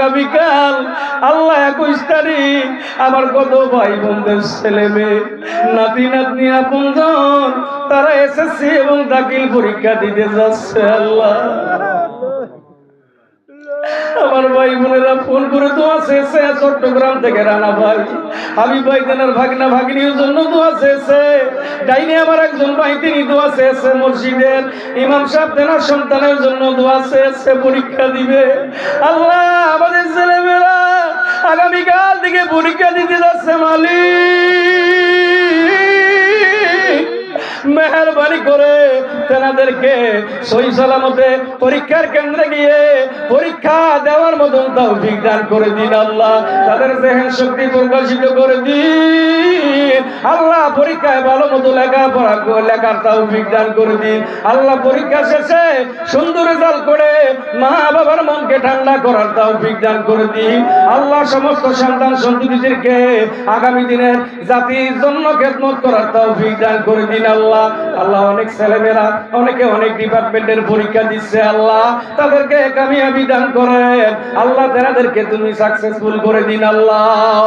আগামীকাল আল্লাহ 21 তারিখ আমার কত ভাই বোনদের ছেলে মেয়ে নাতি নাতনি আপনজন তারা এসএসসি এবং দাখিল পরীক্ষা দিতে যাচ্ছে। আল্লাহ আমার ভাই বোনেরা ফোন করে দোয়া চেয়েছে, চট্টগ্রাম থেকে রানা ভাই হাবিব ভাই তেনার ভাগনা ভাগিনীর জন্য দোয়া চেয়েছে। ডাইনে আমার একজন ভাই তিনি দোয়া চেয়েছে, মসজিদের ইমাম সাহেব তেনার সন্তানের জন্য দোয়া চেয়েছে, পরীক্ষা দিবে। আল্লাহ আমাদের ছেলেমেয়েরা আগামীকাল থেকে পরীক্ষা দিতে যাচ্ছে। মালিক মেহরবানি করে তেনাদেরকে সহি সালামতে পরীক্ষার কেন্দ্রে গিয়ে পরীক্ষা দেওয়ার মতন তৌফিক দান করে দিন। আল্লাহ তাদের জেহেন শক্তি প্রকাশিত করে দিন। আল্লাহ পরীক্ষায় ভালো মতো লেখার তৌফিক দান করে দিন। আল্লাহ পরীক্ষা শেষে সুন্দর রেজাল্ট করে মা বাবার মনকে ঠান্ডা করার তৌফিক দান করে দিন। আল্লাহ সমস্ত সন্তান সন্ততিদেরকে আগামী দিনের জাতির জন্য খেদমত করার তৌফিক দান করে দিন। আল্লাহ অনেক ছেলেমেয়েরা অনেকে অনেক ডিপার্টমেন্টের পরীক্ষা দিচ্ছে, আল্লাহ তাদেরকে কামিয়াবি দান করেন। আল্লাহ তেনাদেরকে তুমি সাকসেসফুল করে দিন। আল্লাহ